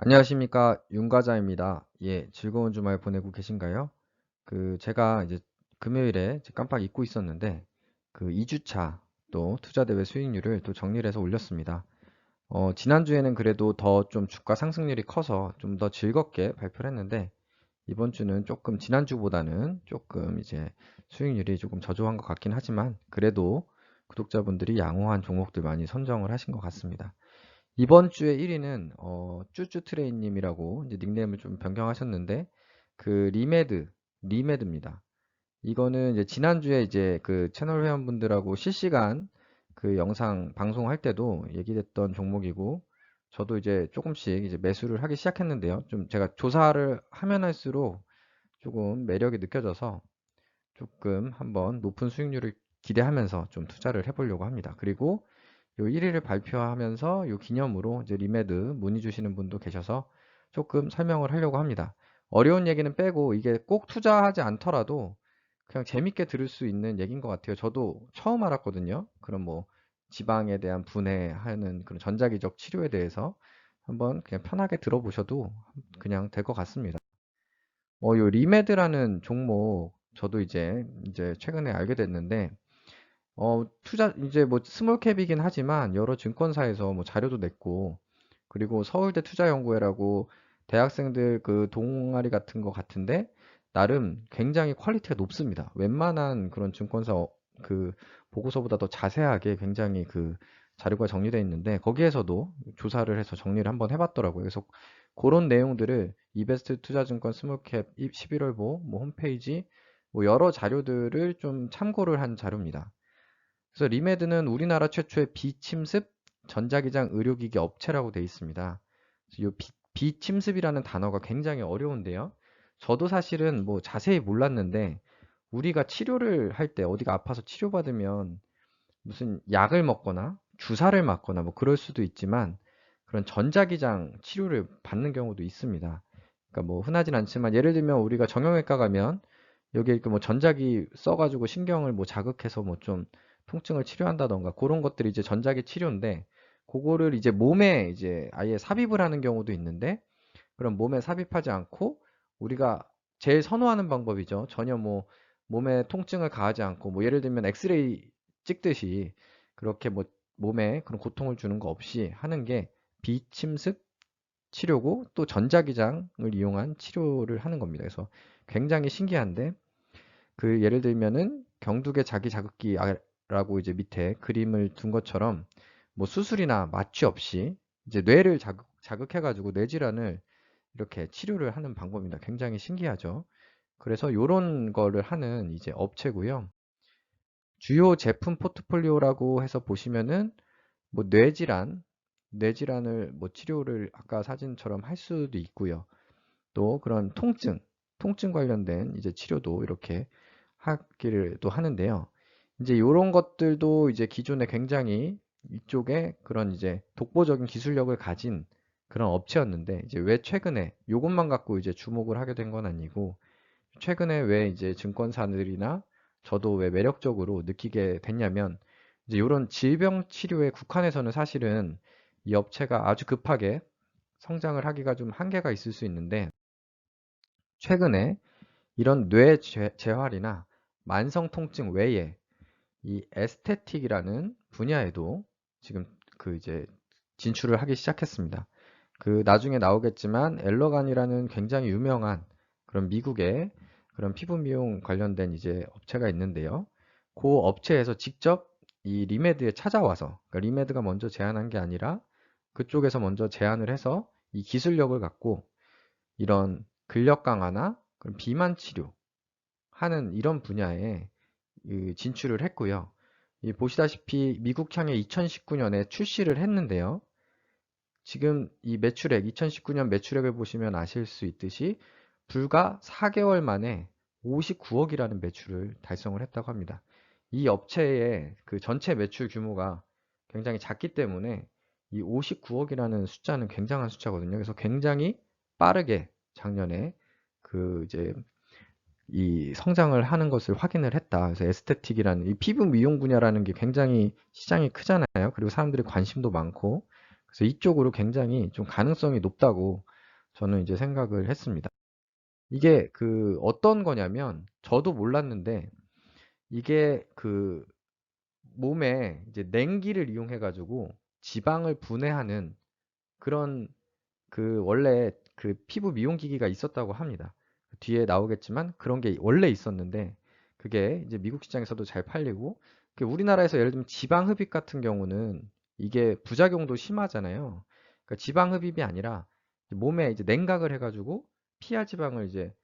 안녕하십니까, 윤과자입니다. 예, 즐거운 주말 보내고 계신가요? 제가 이제 금요일에 깜빡 잊고 있었는데, 2주차 또 투자대회 수익률을 또 정리를 해서 올렸습니다. 지난주에는 그래도 더 좀 주가 상승률이 커서 좀 더 즐겁게 발표를 했는데, 이번 주는 조금 지난주보다는 조금 이제 수익률이 조금 저조한 것 같긴 하지만, 그래도 구독자분들이 양호한 종목들 많이 선정을 하신 것 같습니다. 이번 주에 1위는 쭈쭈트레이님이라고 이제 닉네임을 좀 변경하셨는데 리메드입니다. 이거는 이제 지난주에 이제 그 채널 회원분들하고 실시간 그 영상 방송할 때도 얘기됐던 종목이고 저도 이제 조금씩 이제 매수를 하기 시작했는데요. 좀 제가 조사를 하면 할수록 조금 매력이 느껴져서 조금 한번 높은 수익률을 기대하면서 좀 투자를 해보려고 합니다. 그리고 요 1위를 발표하면서 요 기념으로 이제 리메드 문의 주시는 분도 계셔서 조금 설명을 하려고 합니다. 어려운 얘기는 빼고 이게 꼭 투자하지 않더라도 그냥 재밌게 들을 수 있는 얘기인 것 같아요. 저도 처음 알았거든요. 그런 뭐 지방에 대한 분해하는 그런 전자기적 치료에 대해서 한번 그냥 편하게 들어보셔도 그냥 될 것 같습니다. 요 리메드라는 종목 저도 이제 최근에 알게 됐는데 이제 뭐 스몰캡이긴 하지만 여러 증권사에서 뭐 자료도 냈고, 그리고 서울대 투자연구회라고 대학생들 그 동아리 같은 거 같은데, 나름 굉장히 퀄리티가 높습니다. 웬만한 그런 증권사 그 보고서보다 더 자세하게 굉장히 그 자료가 정리되어 있는데, 거기에서도 조사를 해서 정리를 한번 해봤더라고요. 그래서 그런 내용들을 이베스트 투자증권 스몰캡 11월보 뭐 홈페이지 뭐 여러 자료들을 좀 참고를 한 자료입니다. 그래서 리메드는 우리나라 최초의 비침습 전자기장 의료기기 업체라고 되어 있습니다. 이 비침습이라는 단어가 굉장히 어려운데요. 저도 사실은 뭐 자세히 몰랐는데 우리가 치료를 할 때 어디가 아파서 치료받으면 무슨 약을 먹거나 주사를 맞거나 뭐 그럴 수도 있지만 그런 전자기장 치료를 받는 경우도 있습니다. 그러니까 뭐 흔하진 않지만 예를 들면 우리가 정형외과 가면 여기 이렇게 뭐 전자기 써가지고 신경을 뭐 자극해서 뭐 좀 통증을 치료한다던가 그런 것들이 이제 전자기 치료인데 그거를 이제 몸에 이제 아예 삽입을 하는 경우도 있는데 그럼 몸에 삽입하지 않고 우리가 제일 선호하는 방법이죠. 전혀 뭐 몸에 통증을 가하지 않고 뭐 예를 들면 엑스레이 찍듯이 그렇게 뭐 몸에 그런 고통을 주는 거 없이 하는 게 비침습 치료고 또 전자기장을 이용한 치료를 하는 겁니다. 그래서 굉장히 신기한데 예를 들면은 경두계 자기 자극기라고 이제 밑에 그림을 둔 것처럼 뭐 수술이나 마취 없이 이제 뇌를 자극해가지고 뇌질환을 이렇게 치료를 하는 방법입니다. 굉장히 신기하죠. 그래서 요런 거를 하는 이제 업체고요. 주요 제품 포트폴리오라고 해서 보시면은 뭐 뇌질환을 뭐 치료를 아까 사진처럼 할 수도 있고요. 또 그런 통증 관련된 이제 치료도 이렇게 하기를 또 하는데요. 이제 이런 것들도 이제 기존에 굉장히 이쪽에 그런 이제 독보적인 기술력을 가진 그런 업체였는데 이제 왜 최근에 이것만 갖고 이제 주목을 하게 된 건 아니고 최근에 왜 이제 증권사들이나 저도 왜 매력적으로 느끼게 됐냐면 이제 이런 질병 치료에 국한해서는 사실은 이 업체가 아주 급하게 성장을 하기가 좀 한계가 있을 수 있는데 최근에 이런 뇌 재활이나 만성 통증 외에 이 에스테틱이라는 분야에도 지금 이제 진출을 하기 시작했습니다. 나중에 나오겠지만 엘러간이라는 굉장히 유명한 그런 미국의 그런 피부 미용 관련된 이제 업체가 있는데요. 그 업체에서 직접 이 리메드에 찾아와서 그러니까 리메드가 먼저 제안한 게 아니라 그쪽에서 먼저 제안을 해서 이 기술력을 갖고 이런 근력 강화나 그런 비만 치료 하는 이런 분야에 진출을 했고요. 보시다시피 미국향에 2019년에 출시를 했는데요. 지금 이 매출액, 2019년 매출액을 보시면 아실 수 있듯이 불과 4개월 만에 59억이라는 매출을 달성을 했다고 합니다. 이 업체의 그 전체 매출 규모가 굉장히 작기 때문에 이 59억이라는 숫자는 굉장한 숫자거든요. 그래서 굉장히 빠르게 작년에 이제 이 성장을 하는 것을 확인을 했다. 그래서 에스테틱이라는 이 피부 미용 분야라는 게 굉장히 시장이 크잖아요. 그리고 사람들이 관심도 많고 그래서 이쪽으로 굉장히 좀 가능성이 높다고 저는 이제 생각을 했습니다. 이게 그 어떤 거냐면 저도 몰랐는데 이게 그 몸에 이제 냉기를 이용해 가지고 지방을 분해하는 그런 그 원래 그 피부 미용 기기가 있었다고 합니다. 뒤에 나오겠지만 그런 게 원래 있었는데 그게 이제 미국 시장에서도 잘 팔리고 그 우리나라에서 예를 들면 지방 흡입 같은 경우는 이게 부작용도 심하잖아요. 그러니까 지방 흡입이 아니라 몸에 이제 냉각을 해가지고 피하 지방을 이제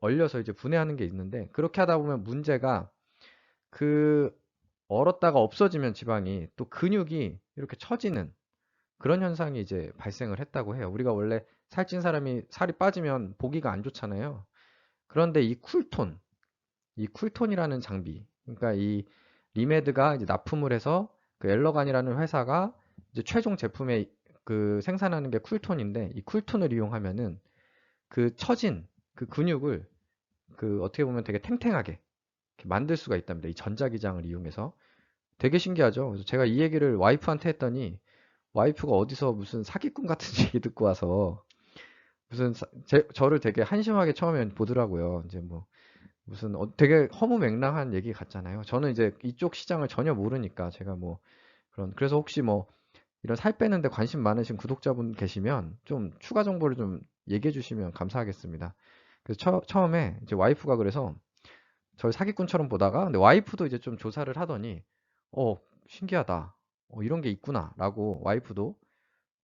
얼려서 이제 분해하는 게 있는데 그렇게 하다 보면 문제가 그 얼었다가 없어지면 지방이 또 근육이 이렇게 처지는 그런 현상이 이제 발생을 했다고 해요. 우리가 원래 살찐 사람이 살이 빠지면 보기가 안 좋잖아요. 그런데 이 쿨톤이라는 장비, 그러니까 이 리메드가 이제 납품을 해서 그 엘러간이라는 회사가 이제 최종 제품에 그 생산하는 게 쿨톤인데 이 쿨톤을 이용하면은 그 처진 그 근육을 그 어떻게 보면 되게 탱탱하게 이렇게 만들 수가 있답니다. 이 전자기장을 이용해서. 되게 신기하죠. 그래서 제가 이 얘기를 와이프한테 했더니 와이프가 어디서 무슨 사기꾼 같은 얘기 듣고 와서 무슨 저를 되게 한심하게 처음엔 보더라고요. 이제 뭐 무슨 되게 허무맹랑한 얘기 같잖아요. 저는 이제 이쪽 시장을 전혀 모르니까 제가 뭐 그래서 혹시 뭐 이런 살 빼는데 관심 많으신 구독자분 계시면 좀 추가 정보를 좀 얘기해 주시면 감사하겠습니다. 그래서 처음에 이제 와이프가 그래서 저를 사기꾼처럼 보다가 근데 와이프도 이제 좀 조사를 하더니 어 신기하다. 이런 게 있구나라고 와이프도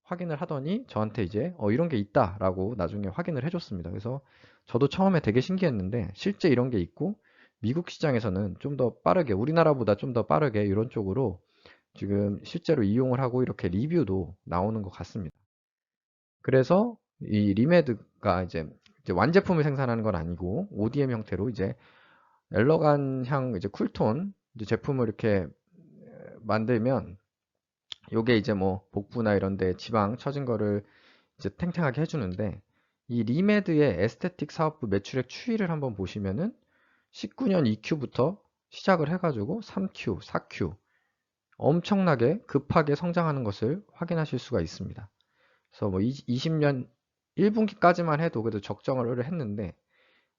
확인을 하더니 저한테 이제 이런 게 있다라고 나중에 확인을 해줬습니다. 그래서 저도 처음에 되게 신기했는데 실제 이런 게 있고 미국 시장에서는 좀 더 빠르게 우리나라보다 좀 더 빠르게 이런 쪽으로 지금 실제로 이용을 하고 이렇게 리뷰도 나오는 것 같습니다. 그래서 이 리메드가 이제 완제품을 생산하는 건 아니고 ODM 형태로 이제 엘러간 향 이제 쿨톤 이제 제품을 이렇게 만들면 요게 이제 뭐 복부나 이런 데 지방 처진 거를 이제 탱탱하게 해주는데 이 리메드의 에스테틱 사업부 매출액 추이를 한번 보시면은 19년 2Q부터 시작을 해가지고 3Q, 4Q 엄청나게 급하게 성장하는 것을 확인하실 수가 있습니다. 그래서 뭐 20년 1분기까지만 해도 그래도 적정을 했는데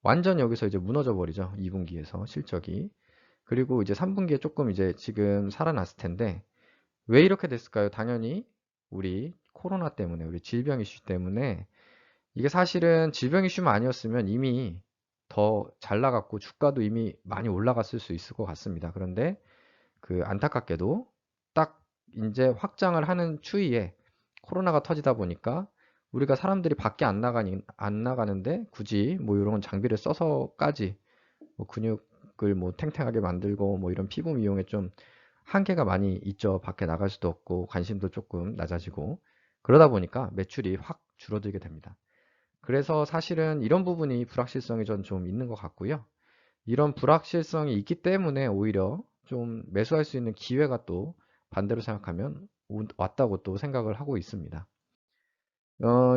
완전 여기서 이제 무너져 버리죠. 2분기에서 실적이. 그리고 이제 3분기에 조금 이제 지금 살아났을 텐데 왜 이렇게 됐을까요? 당연히 우리 코로나 때문에 우리 질병 이슈 때문에 이게 사실은 질병 이슈만 아니었으면 이미 더 잘 나갔고 주가도 이미 많이 올라갔을 수 있을 것 같습니다. 그런데 그 안타깝게도 딱 이제 확장을 하는 추이에 코로나가 터지다 보니까 우리가 사람들이 밖에 안 나가는데 굳이 뭐 이런 장비를 써서까지 뭐 근육을 뭐 탱탱하게 만들고 뭐 이런 피부 미용에 좀 한계가 많이 있죠. 밖에 나갈 수도 없고 관심도 조금 낮아지고 그러다 보니까 매출이 확 줄어들게 됩니다. 그래서 사실은 이런 부분이 불확실성이 전 좀 있는 것 같고요. 이런 불확실성이 있기 때문에 오히려 좀 매수할 수 있는 기회가 또 반대로 생각하면 왔다고 또 생각을 하고 있습니다.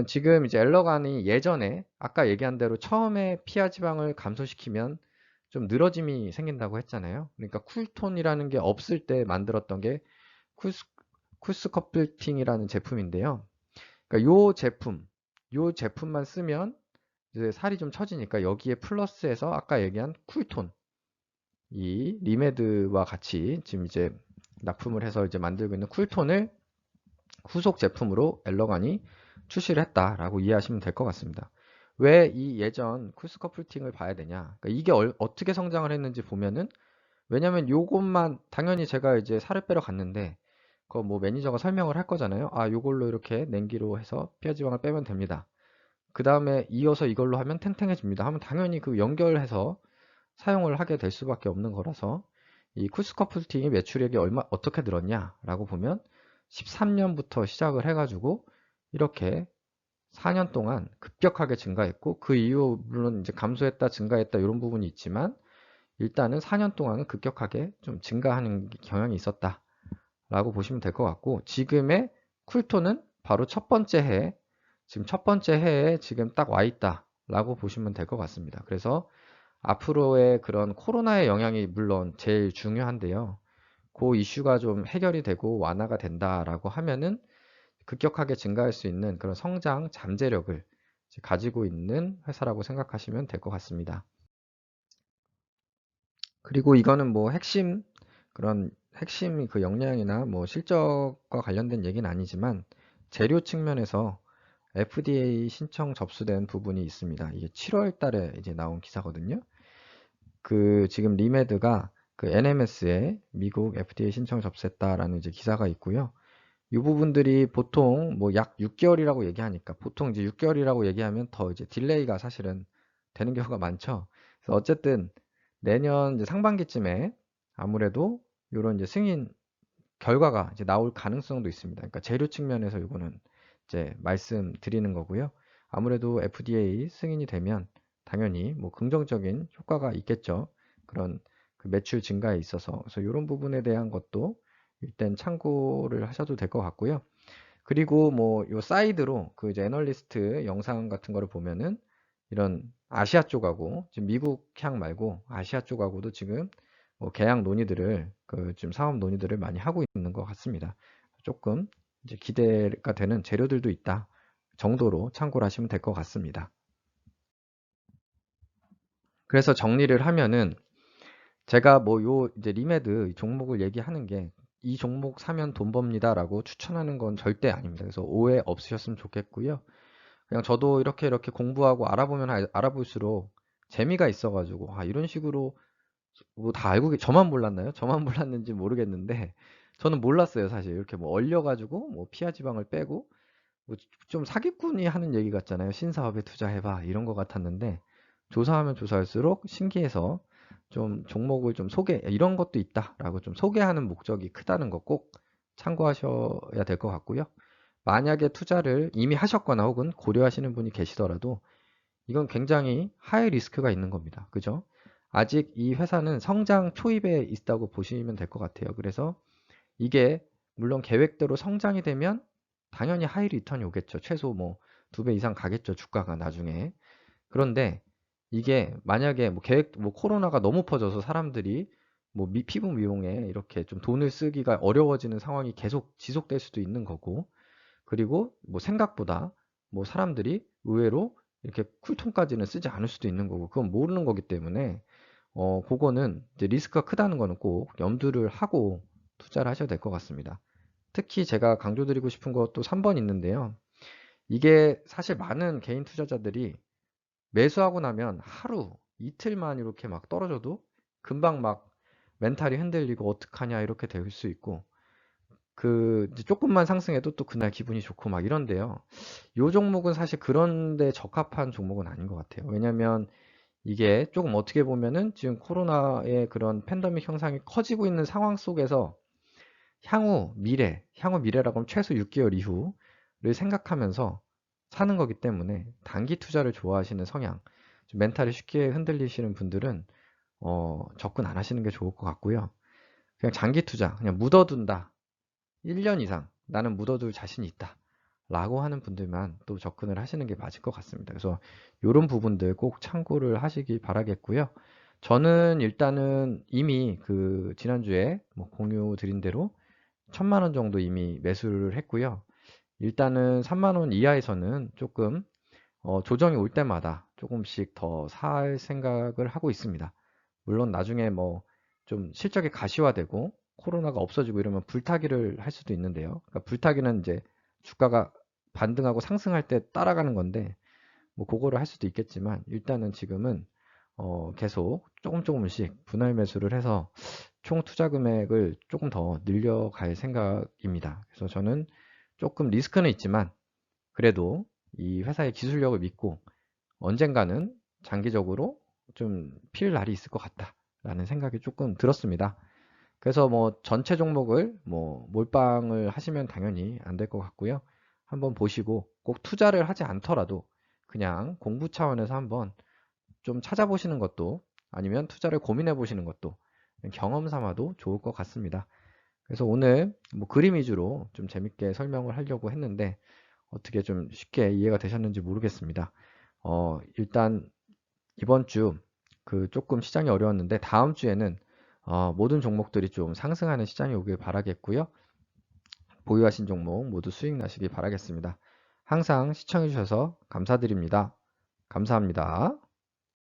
지금 이제 엘러간이 예전에 아까 얘기한 대로 처음에 피하 지방을 감소시키면 좀 늘어짐이 생긴다고 했잖아요. 그러니까 쿨톤이라는 게 없을 때 만들었던 게 쿨스, 쿨스 커플팅이라는 제품인데요. 그러니까 요 제품만 쓰면 이제 살이 좀 처지니까 여기에 플러스해서 아까 얘기한 쿨톤, 이 리메드와 같이 지금 이제 납품을 해서 이제 만들고 있는 쿨톤을 후속 제품으로 엘러간이 출시를 했다라고 이해하시면 될 것 같습니다. 왜 이 예전 쿨스커플팅을 봐야 되냐? 그러니까 이게 어떻게 성장을 했는지 보면은 왜냐면 요것만 당연히 제가 이제 살을 빼러 갔는데 그 뭐 매니저가 설명을 할 거잖아요. 아, 요걸로 이렇게 냉기로 해서 피하지방을 빼면 됩니다. 그 다음에 이어서 이걸로 하면 탱탱해집니다. 하면 당연히 그 연결해서 사용을 하게 될 수밖에 없는 거라서 이 쿨스커플팅이 매출액이 어떻게 늘었냐라고 보면 13년부터 시작을 해가지고 이렇게 4년 동안 급격하게 증가했고 그 이후 물론 이제 감소했다 증가했다 이런 부분이 있지만 일단은 4년 동안은 급격하게 좀 증가하는 경향이 있었다라고 보시면 될 것 같고 지금의 쿨톤은 바로 첫 번째 해 지금 첫 번째 해에 지금 딱 와 있다라고 보시면 될 것 같습니다. 그래서 앞으로의 그런 코로나의 영향이 물론 제일 중요한데요. 그 이슈가 좀 해결이 되고 완화가 된다라고 하면은 급격하게 증가할 수 있는 그런 성장 잠재력을 이제 가지고 있는 회사라고 생각하시면 될 것 같습니다. 그리고 이거는 뭐 핵심 그 역량이나 뭐 실적과 관련된 얘기는 아니지만 재료 측면에서 FDA 신청 접수된 부분이 있습니다. 이게 7월 달에 이제 나온 기사거든요. 그 지금 리메드가 그 NMS에 미국 FDA 신청 접수했다라는 이제 기사가 있고요. 이 부분들이 보통 뭐 약 6개월이라고 얘기하니까 보통 이제 6개월이라고 얘기하면 더 이제 딜레이가 사실은 되는 경우가 많죠. 그래서 어쨌든 내년 이제 상반기쯤에 아무래도 이런 이제 승인 결과가 이제 나올 가능성도 있습니다. 그러니까 재료 측면에서 이거는 이제 말씀드리는 거고요. 아무래도 FDA 승인이 되면 당연히 뭐 긍정적인 효과가 있겠죠. 그런 그 매출 증가에 있어서. 그래서 이런 부분에 대한 것도 일단 참고를 하셔도 될 것 같고요. 그리고 뭐 요 사이드로 그 이제 애널리스트 영상 같은 거를 보면은 이런 아시아 쪽하고 지금 미국 향 말고 아시아 쪽하고도 지금 뭐 계약 논의들을 그 지금 사업 논의들을 많이 하고 있는 것 같습니다. 조금 이제 기대가 되는 재료들도 있다 정도로 참고를 하시면 될 것 같습니다. 그래서 정리를 하면은 제가 뭐 요 이제 리메드 종목을 얘기하는 게 이 종목 사면 돈 법니다라고 추천하는 건 절대 아닙니다. 그래서 오해 없으셨으면 좋겠고요. 그냥 저도 이렇게 공부하고 알아보면 알아볼수록 재미가 있어가지고 아 이런 식으로 뭐 다 알고 저만 몰랐나요? 저만 몰랐는지 모르겠는데 저는 몰랐어요 사실. 이렇게 뭐 얼려가지고 뭐 피하 지방을 빼고 뭐 좀 사기꾼이 하는 얘기 같잖아요. 신사업에 투자해봐 이런 거 같았는데 조사하면 조사할수록 신기해서 좀 종목을 좀 이런 것도 있다라고 좀 소개하는 목적이 크다는 거 꼭 참고하셔야 될 것 같고요. 만약에 투자를 이미 하셨거나 혹은 고려하시는 분이 계시더라도 이건 굉장히 하이 리스크가 있는 겁니다. 그죠? 아직 이 회사는 성장 초입에 있다고 보시면 될 것 같아요. 그래서 이게 물론 계획대로 성장이 되면 당연히 하이 리턴이 오겠죠. 최소 뭐 2배 이상 가겠죠. 주가가 나중에. 그런데 이게 만약에 뭐 뭐 코로나가 너무 퍼져서 사람들이 뭐 피부 미용에 이렇게 좀 돈을 쓰기가 어려워지는 상황이 계속 지속될 수도 있는 거고 그리고 뭐 생각보다 뭐 사람들이 의외로 이렇게 쿨톤까지는 쓰지 않을 수도 있는 거고 그건 모르는 거기 때문에 그거는 이제 리스크가 크다는 거는 꼭 염두를 하고 투자를 하셔야 될 것 같습니다. 특히 제가 강조드리고 싶은 것도 3번 있는데요. 이게 사실 많은 개인 투자자들이 매수하고 나면 하루, 이틀만 이렇게 막 떨어져도 금방 막 멘탈이 흔들리고 어떡하냐 이렇게 될 수 있고 그 이제 조금만 상승해도 또 그날 기분이 좋고 막 이런데요. 요 종목은 사실 그런데 적합한 종목은 아닌 것 같아요. 왜냐면 이게 조금 어떻게 보면은 지금 코로나의 그런 팬데믹 형상이 커지고 있는 상황 속에서 향후 미래라고 하면 최소 6개월 이후를 생각하면서 사는 거기 때문에 단기 투자를 좋아하시는 성향, 좀 멘탈이 쉽게 흔들리시는 분들은 접근 안 하시는 게 좋을 것 같고요. 그냥 장기 투자, 그냥 묻어둔다. 1년 이상 나는 묻어둘 자신이 있다. 라고 하는 분들만 또 접근을 하시는 게 맞을 것 같습니다. 그래서 이런 부분들 꼭 참고를 하시기 바라겠고요. 저는 일단은 이미 그 지난주에 뭐 공유 드린 대로 1000만 원 정도 이미 매수를 했고요. 일단은 3만 원 이하에서는 조금 조정이 올 때마다 조금씩 더 살 생각을 하고 있습니다. 물론 나중에 뭐 좀 실적이 가시화되고 코로나가 없어지고 이러면 불타기를 할 수도 있는데요. 그러니까 불타기는 이제 주가가 반등하고 상승할 때 따라가는 건데 뭐 그거를 할 수도 있겠지만 일단은 지금은 계속 조금씩 분할 매수를 해서 총 투자 금액을 조금 더 늘려갈 생각입니다. 그래서 저는 조금 리스크는 있지만 그래도 이 회사의 기술력을 믿고 언젠가는 장기적으로 좀 필 날이 있을 것 같다라는 생각이 조금 들었습니다. 그래서 뭐 전체 종목을 뭐 몰빵을 하시면 당연히 안 될 것 같고요. 한번 보시고 꼭 투자를 하지 않더라도 그냥 공부 차원에서 한번 좀 찾아보시는 것도 아니면 투자를 고민해 보시는 것도 경험 삼아도 좋을 것 같습니다. 그래서 오늘 뭐 그림 위주로 좀 재밌게 설명을 하려고 했는데 어떻게 좀 쉽게 이해가 되셨는지 모르겠습니다. 일단 이번 주 그 조금 시장이 어려웠는데 다음 주에는 모든 종목들이 좀 상승하는 시장이 오길 바라겠고요. 보유하신 종목 모두 수익 나시기 바라겠습니다. 항상 시청해 주셔서 감사드립니다. 감사합니다.